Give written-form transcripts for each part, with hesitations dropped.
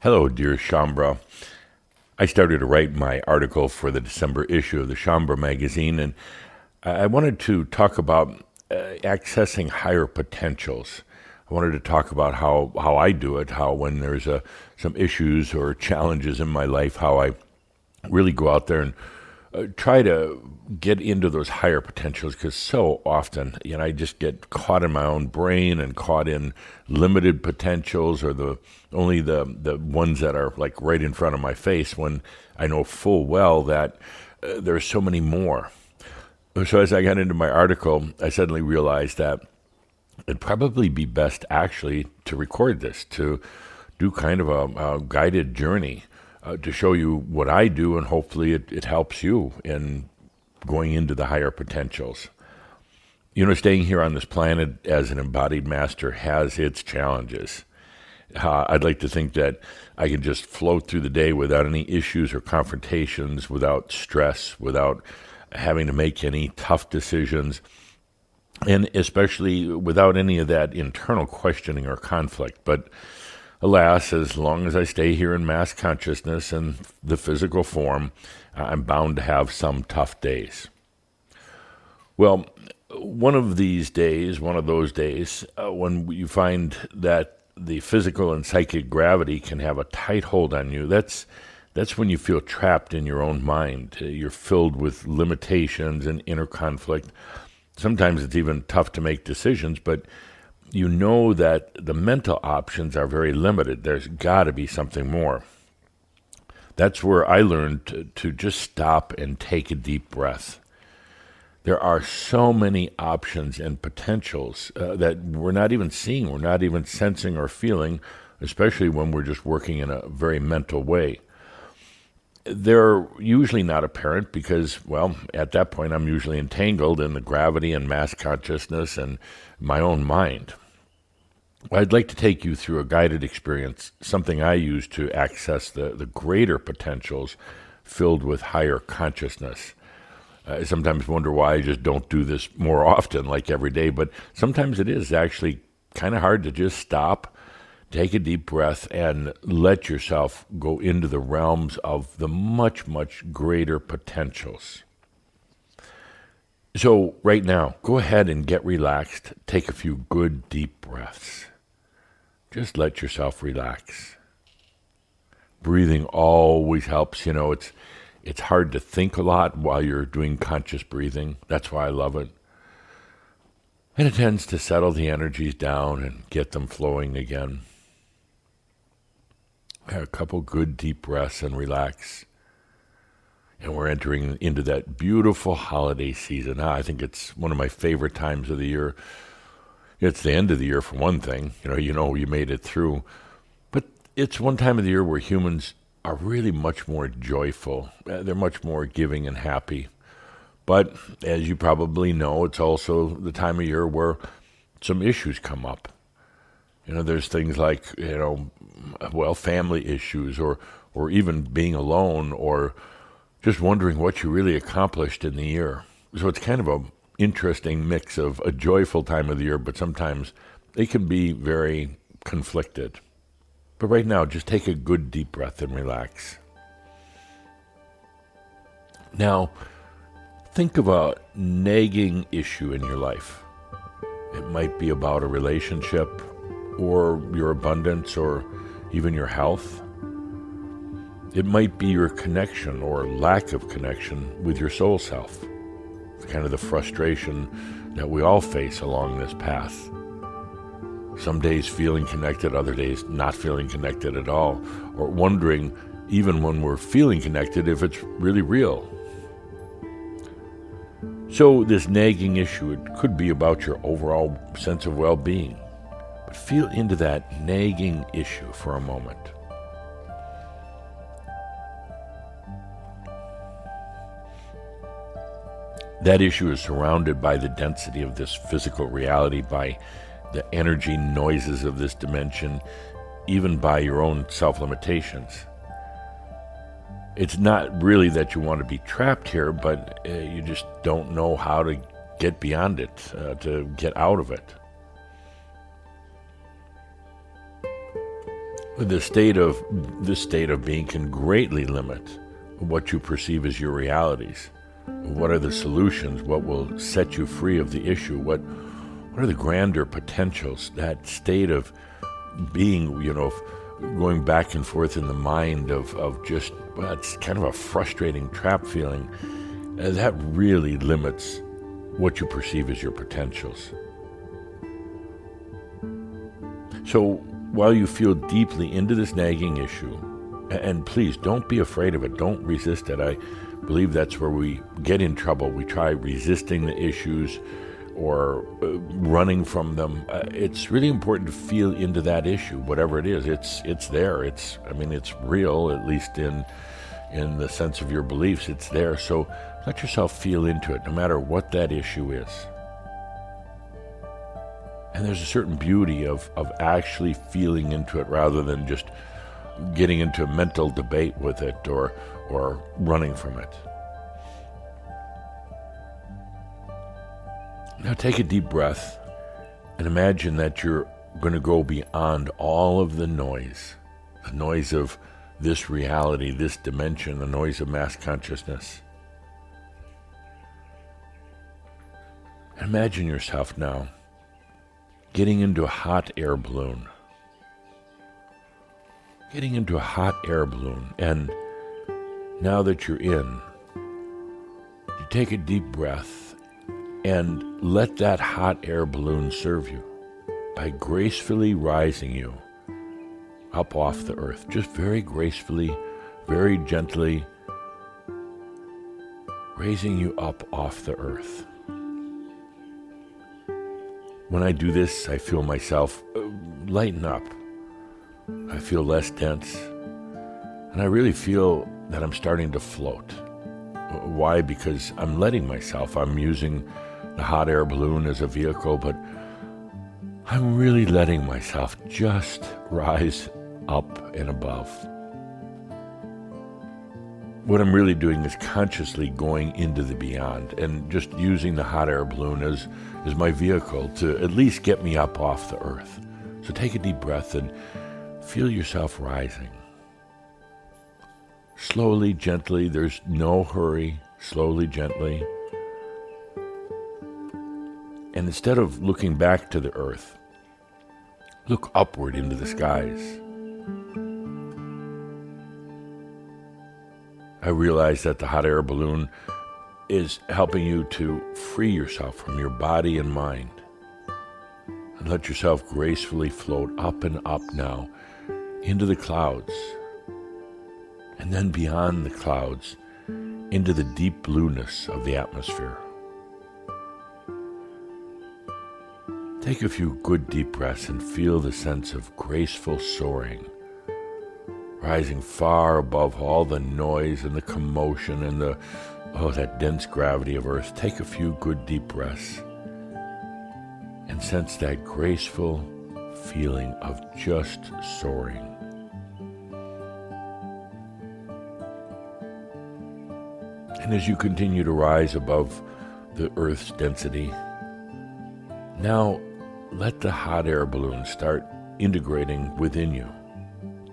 Hello, dear Shambra. I started to write my article for the December issue of the Shambra magazine, and I wanted to talk about accessing higher potentials. I wanted to talk about how I do it, how when there's some issues or challenges in my life, how I really go out there and try to get into those higher potentials, because so often, I just get caught in my own brain and caught in limited potentials, or the ones that are like right in front of my face, when I know full well that there's so many more. So as I got into my article, I suddenly realized that it'd probably be best actually to record this, to do kind of a guided journey, to show you what I do, and hopefully it helps you in going into the higher potentials. Staying here on this planet as an embodied master has its challenges. I'd like to think that I can just float through the day without any issues or confrontations, without stress, without having to make any tough decisions, and especially without any of that internal questioning or conflict. But alas, as long as I stay here in mass consciousness and the physical form, I'm bound to have some tough days. Well, one of those days, when you find that the physical and psychic gravity can have a tight hold on you, that's when you feel trapped in your own mind. You're filled with limitations and inner conflict. Sometimes it's even tough to make decisions, but you know that the mental options are very limited. There's got to be something more. That's where I learned to just stop and take a deep breath. There are so many options and potentials that we're not even seeing, we're not even sensing or feeling, especially when we're just working in a very mental way. They're usually not apparent because, well, at that point I'm usually entangled in the gravity and mass consciousness and my own mind. I'd like to take you through a guided experience, something I use to access the greater potentials filled with higher consciousness. I sometimes wonder why I just don't do this more often, like every day, but sometimes it is actually kind of hard to just stop, take a deep breath, and let yourself go into the realms of the much, much greater potentials. So right now, go ahead and get relaxed. Take a few good deep breaths. Just let yourself relax. Breathing always helps. It's hard to think a lot while you're doing conscious breathing. That's why I love it. And it tends to settle the energies down and get them flowing again. Have a couple good deep breaths and relax. And we're entering into that beautiful holiday season. I think it's one of my favorite times of the year. It's the end of the year for one thing. You made it through. But it's one time of the year where humans are really much more joyful. They're much more giving and happy. But as you probably know, it's also the time of year where some issues come up. There's things like, family issues, or even being alone, or just wondering what you really accomplished in the year. So it's kind of an interesting mix of a joyful time of the year, but sometimes it can be very conflicted. But right now, just take a good deep breath and relax. Now, think of a nagging issue in your life. It might be about a relationship, or your abundance, or even your health. It might be your connection or lack of connection with your soul self. It's kind of the frustration that we all face along this path. Some days feeling connected, other days not feeling connected at all, or wondering, even when we're feeling connected, if it's really real. So this nagging issue, it could be about your overall sense of well-being. But feel into that nagging issue for a moment. That issue is surrounded by the density of this physical reality, by the energy noises of this dimension, even by your own self-limitations. It's not really that you want to be trapped here, but you just don't know how to get beyond it, to get out of it. This state of being can greatly limit what you perceive as your realities. What are the solutions? What will set you free of the issue? What are the grander potentials? That state of being, going back and forth in the mind of just, well, it's kind of a frustrating trap feeling. That really limits what you perceive as your potentials. So while you feel deeply into this nagging issue, and please don't be afraid of it, don't resist it. I believe that's where we get in trouble. We try resisting the issues or running from them. It's really important to feel into that issue, whatever it is. It's there. It's real, at least in the sense of your beliefs. It's there. So let yourself feel into it, no matter what that issue is. And there's a certain beauty of actually feeling into it rather than just getting into a mental debate with it or running from it. Now take a deep breath and imagine that you're going to go beyond all of the noise of this reality, this dimension, the noise of mass consciousness. Imagine yourself now getting into a hot air balloon. Getting into a hot air balloon. And now that you're in, you take a deep breath and let that hot air balloon serve you by gracefully rising you up off the earth. Just very gracefully, very gently raising you up off the earth. When I do this, I feel myself lighten up. I feel less dense. And I really feel that I'm starting to float. Why? Because I'm letting myself. I'm using the hot air balloon as a vehicle, but I'm really letting myself just rise up and above. What I'm really doing is consciously going into the beyond and just using the hot air balloon as my vehicle to at least get me up off the earth. So take a deep breath and feel yourself rising. Slowly, gently, there's no hurry, slowly, gently. And instead of looking back to the earth, look upward into the skies. I realize that the hot air balloon is helping you to free yourself from your body and mind. And let yourself gracefully float up and up now into the clouds. And then beyond the clouds into the deep blueness of the atmosphere. Take a few good deep breaths and feel the sense of graceful soaring, rising far above all the noise and the commotion and that dense gravity of Earth. Take a few good deep breaths and sense that graceful feeling of just soaring. And as you continue to rise above the Earth's density, now let the hot air balloon start integrating within you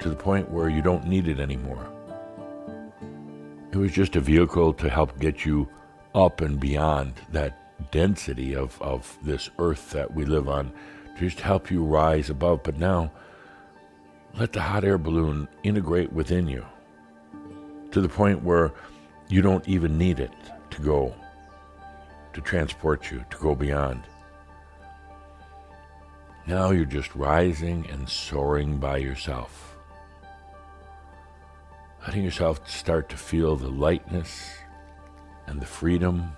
to the point where you don't need it anymore. It was just a vehicle to help get you up and beyond that density of this earth that we live on, to just help you rise above. But now, let the hot air balloon integrate within you to the point where you don't even need it to transport you, to go beyond. Now you're just rising and soaring by yourself. Letting yourself start to feel the lightness and the freedom.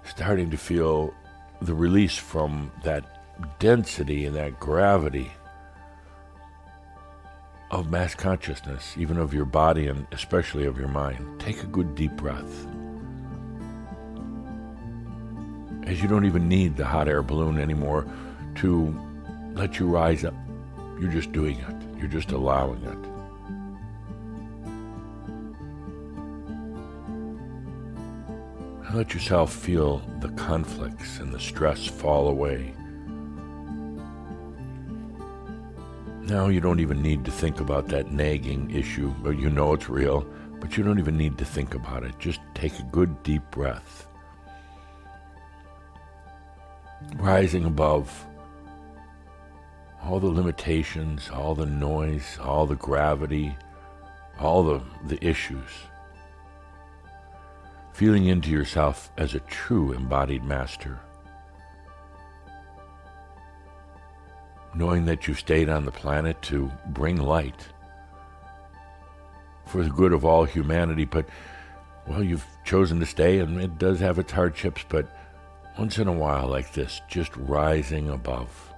Starting to feel the release from that density and that gravity of mass consciousness, even of your body and especially of your mind. Take a good deep breath. As you don't even need the hot air balloon anymore to let you rise up. You're just doing it. You're just allowing it. And let yourself feel the conflicts and the stress fall away. Now you don't even need to think about that nagging issue, but you know it's real, but you don't even need to think about it. Just take a good deep breath. Rising above all the limitations, all the noise, all the gravity, all the issues. Feeling into yourself as a true embodied master. Knowing that you stayed on the planet to bring light for the good of all humanity, but, well, you've chosen to stay, and it does have its hardships, but once in a while like this, just rising above.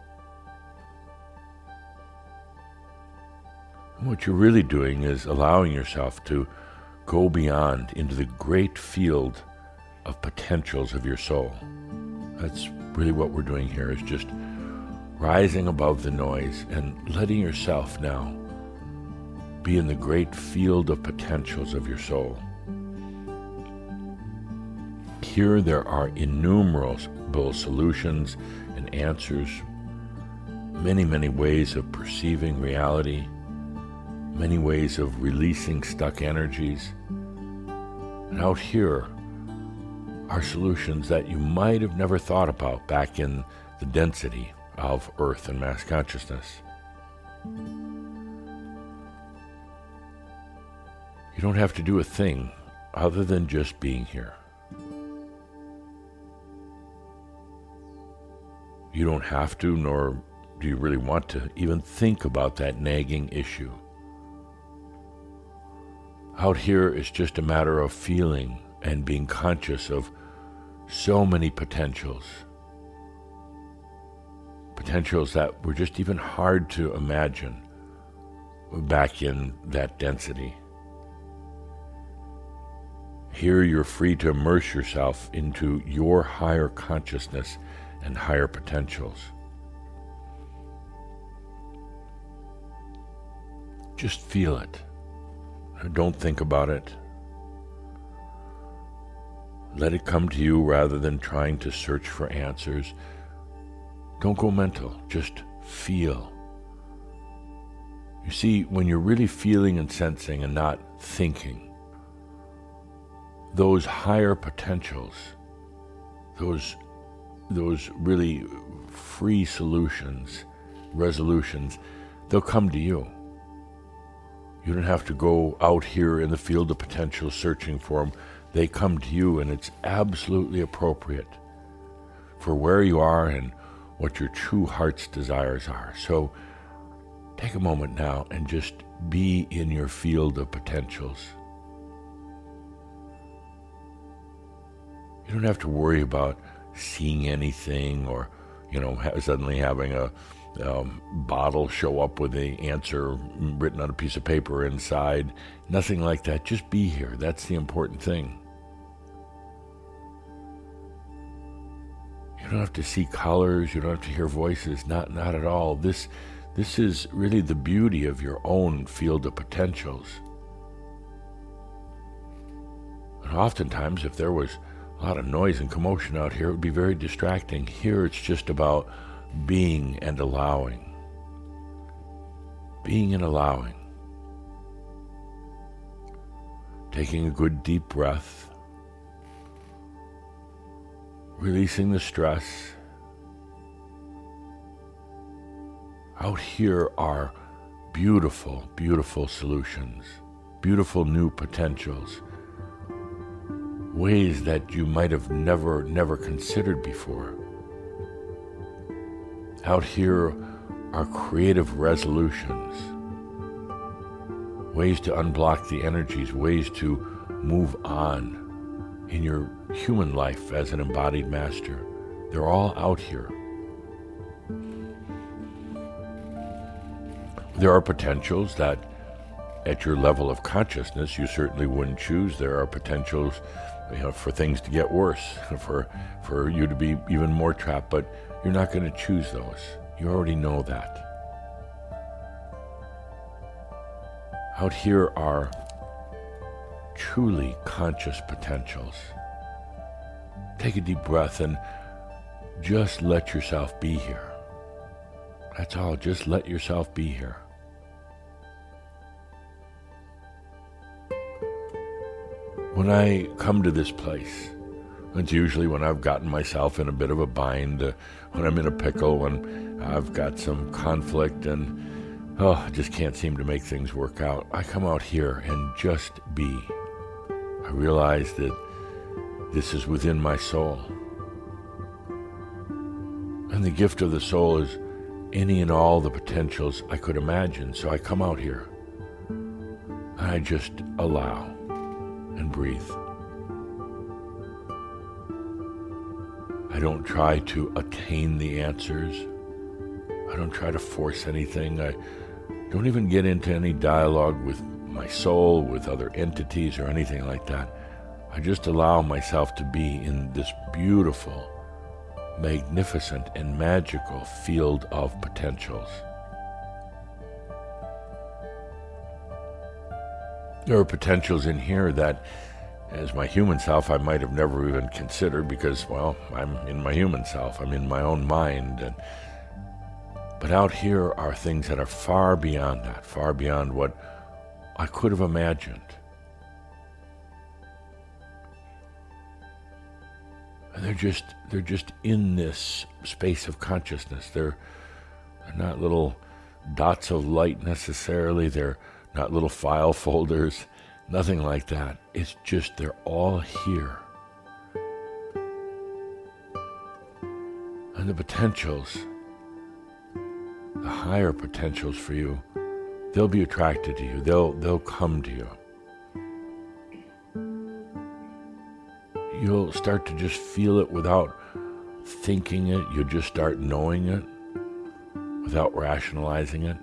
And what you're really doing is allowing yourself to go beyond into the great field of potentials of your soul. That's really what we're doing here, is just rising above the noise and letting yourself now be in the great field of potentials of your soul. Here there are innumerable solutions and answers, many, many ways of perceiving reality, many ways of releasing stuck energies. And out here are solutions that you might have never thought about back in the density of Earth and mass consciousness. You don't have to do a thing other than just being here. You don't have to, nor do you really want to, even think about that nagging issue. Out here, it's just a matter of feeling and being conscious of so many potentials. Potentials that were just even hard to imagine back in that density. Here you're free to immerse yourself into your higher consciousness and higher potentials. Just feel it. Don't think about it. Let it come to you rather than trying to search for answers. Don't go mental, just feel. You see, when you're really feeling and sensing and not thinking, those higher potentials, those really free solutions, resolutions, they'll come to you. You don't have to go out here in the field of potential searching for them. They come to you, and it's absolutely appropriate for where you are and what your true heart's desires are. So take a moment now and just be in your field of potentials. You don't have to worry about seeing anything or, suddenly having a bottle show up with the answer written on a piece of paper inside. Nothing like that. Just be here. That's the important thing. You don't have to see colors. You don't have to hear voices. Not at all. This is really the beauty of your own field of potentials. And oftentimes, if there was a lot of noise and commotion out here, it would be very distracting. Here, it's just about being and allowing. Being and allowing. Taking a good deep breath. Releasing the stress. Out here are beautiful, beautiful solutions. Beautiful new potentials. Ways that you might have never considered before. Out here are creative resolutions, ways to unblock the energies, ways to move on in your human life as an embodied master. They're all out here. There are potentials that at your level of consciousness you certainly wouldn't choose. There are potentials for things to get worse, for you to be even more trapped, but you're not going to choose those. You already know that. Out here are truly conscious potentials. Take a deep breath and just let yourself be here. That's all. Just let yourself be here. When I come to this place, it's usually when I've gotten myself in a bit of a bind, when I'm in a pickle, when I've got some conflict and I just can't seem to make things work out. I come out here and just be. I realize that this is within my soul. And the gift of the soul is any and all the potentials I could imagine. So I come out here and I just allow and breathe. I don't try to attain the answers. I don't try to force anything. I don't even get into any dialogue with my soul, with other entities or anything like that. I just allow myself to be in this beautiful, magnificent, and magical field of potentials. There are potentials in here that, as my human self, I might have never even considered because, well, I'm in my human self. I'm in my own mind. But out here are things that are far beyond that, far beyond what I could have imagined. And they're just in this space of consciousness. They're not little dots of light necessarily. They're not little file folders, nothing like that. It's just they're all here. And the potentials, the higher potentials for you, they'll be attracted to you. They'll come to you. You'll start to just feel it without thinking it. You'll just start knowing it without rationalizing it.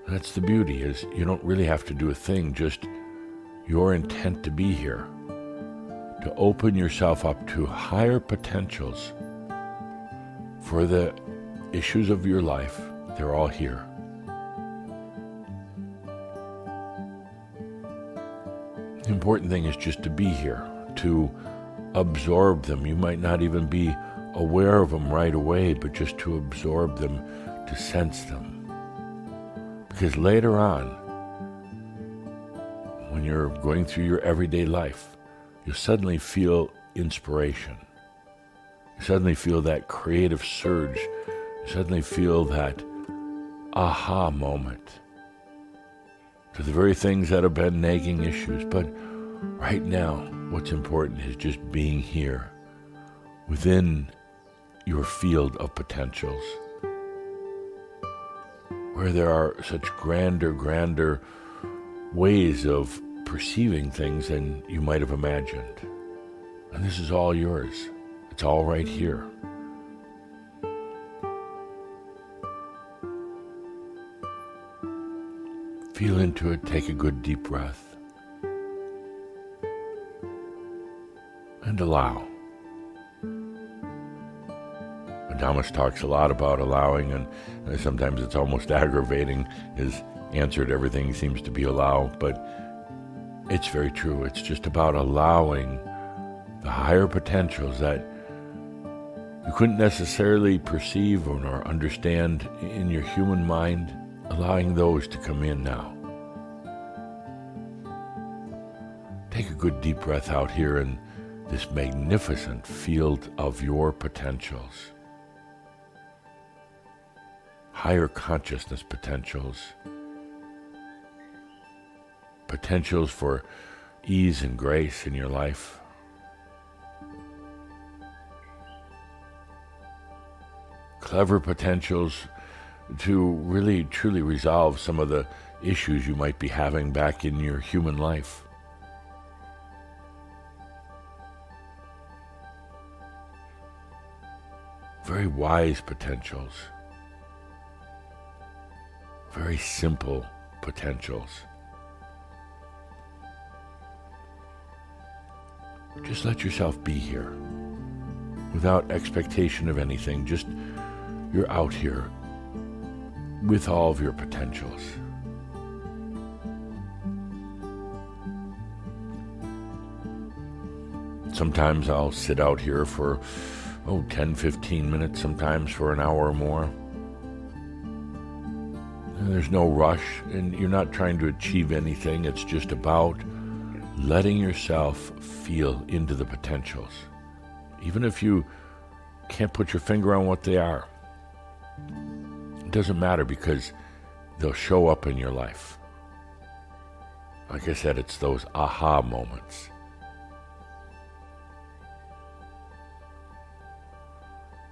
That's the beauty, is you don't really have to do a thing, just your intent to be here, to open yourself up to higher potentials for the issues of your life. They're all here. The important thing is just to be here, to absorb them. You might not even be aware of them right away, but just to absorb them, to sense them. Because later on, when you're going through your everyday life, you'll suddenly feel inspiration. You suddenly feel that creative surge. You suddenly feel that aha moment to the very things that have been nagging issues. But right now, what's important is just being here within your field of potentials, where there are such grander ways of perceiving things than you might have imagined. And this is all yours. It's all right here. Feel into it, take a good deep breath, and allow. Adamus talks a lot about allowing, and sometimes it's almost aggravating. His answer to everything seems to be allow, but it's very true. It's just about allowing the higher potentials that you couldn't necessarily perceive or understand in your human mind, allowing those to come in now. Take a good deep breath out here in this magnificent field of your potentials. Higher consciousness potentials, potentials for ease and grace in your life, clever potentials to really truly resolve some of the issues you might be having back in your human life. Very wise potentials. Very simple potentials. Just let yourself be here without expectation of anything. Just you're out here with all of your potentials. Sometimes I'll sit out here for 10, 15 minutes, sometimes for an hour or more. And there's no rush, and you're not trying to achieve anything. It's just about letting yourself feel into the potentials. Even if you can't put your finger on what they are, it doesn't matter, because they'll show up in your life. Like I said, it's those aha moments.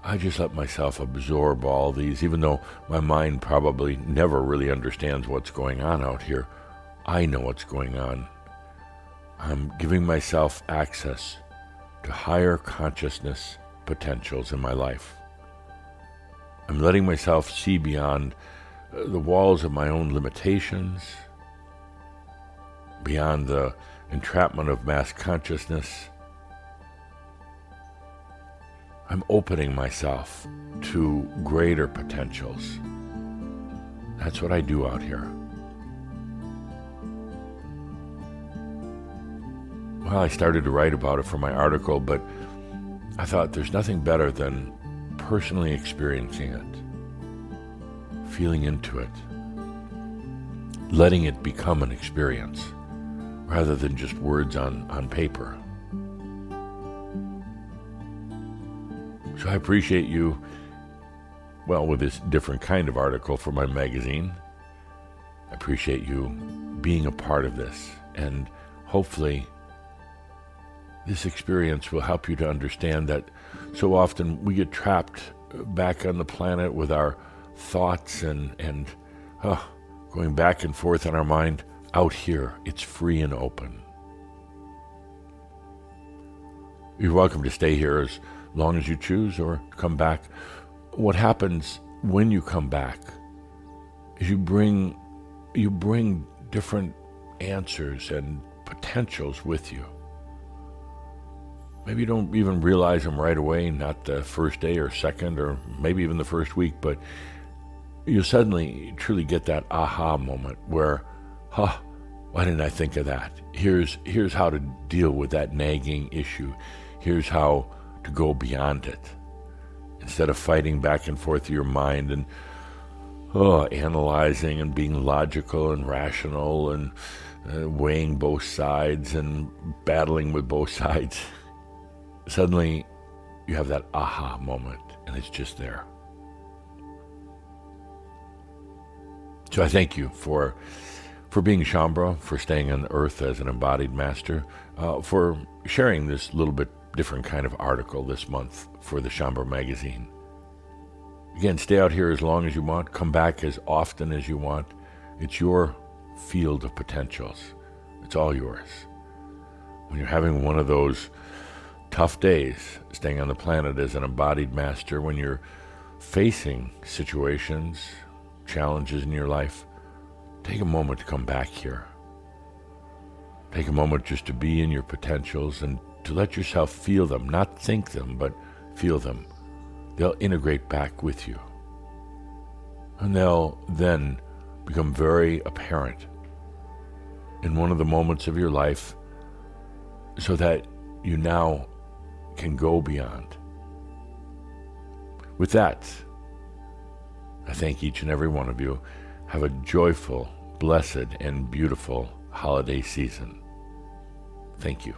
I just let myself absorb all these, even though my mind probably never really understands what's going on out here. I know what's going on. I'm giving myself access to higher consciousness potentials in my life. I'm letting myself see beyond the walls of my own limitations, beyond the entrapment of mass consciousness. I'm opening myself to greater potentials. That's what I do out here. Well, I started to write about it for my article, but I thought there's nothing better than personally experiencing it, feeling into it, letting it become an experience rather than just words on paper. So I appreciate you, with this different kind of article for my magazine. I appreciate you being a part of this, and hopefully this experience will help you to understand that so often we get trapped back on the planet with our thoughts and going back and forth in our mind. Out here, it's free and open. You're welcome to stay here as long as you choose, or come back. What happens when you come back is you bring different answers and potentials with you. Maybe you don't even realize them right away, not the first day or second, or maybe even the first week, but you suddenly truly get that aha moment where, why didn't I think of that? Here's how to deal with that nagging issue. Here's how to go beyond it. Instead of fighting back and forth with your mind and analyzing and being logical and rational and weighing both sides and battling with both sides, suddenly you have that aha moment, and it's just there. So I thank you for being Shaumbra, for staying on earth as an embodied master, for sharing this little bit different kind of article this month for the Shaumbra magazine. Again, stay out here as long as you want. Come back as often as you want. It's your field of potentials. It's all yours. When you're having one of those tough days, staying on the planet as an embodied master, when you're facing situations, challenges in your life, take a moment to come back here. Take a moment just to be in your potentials and to let yourself feel them, not think them, but feel them. They'll integrate back with you. And they'll then become very apparent in one of the moments of your life, so that you now can go beyond. With that, I thank each and every one of you. Have a joyful, blessed, and beautiful holiday season. Thank you.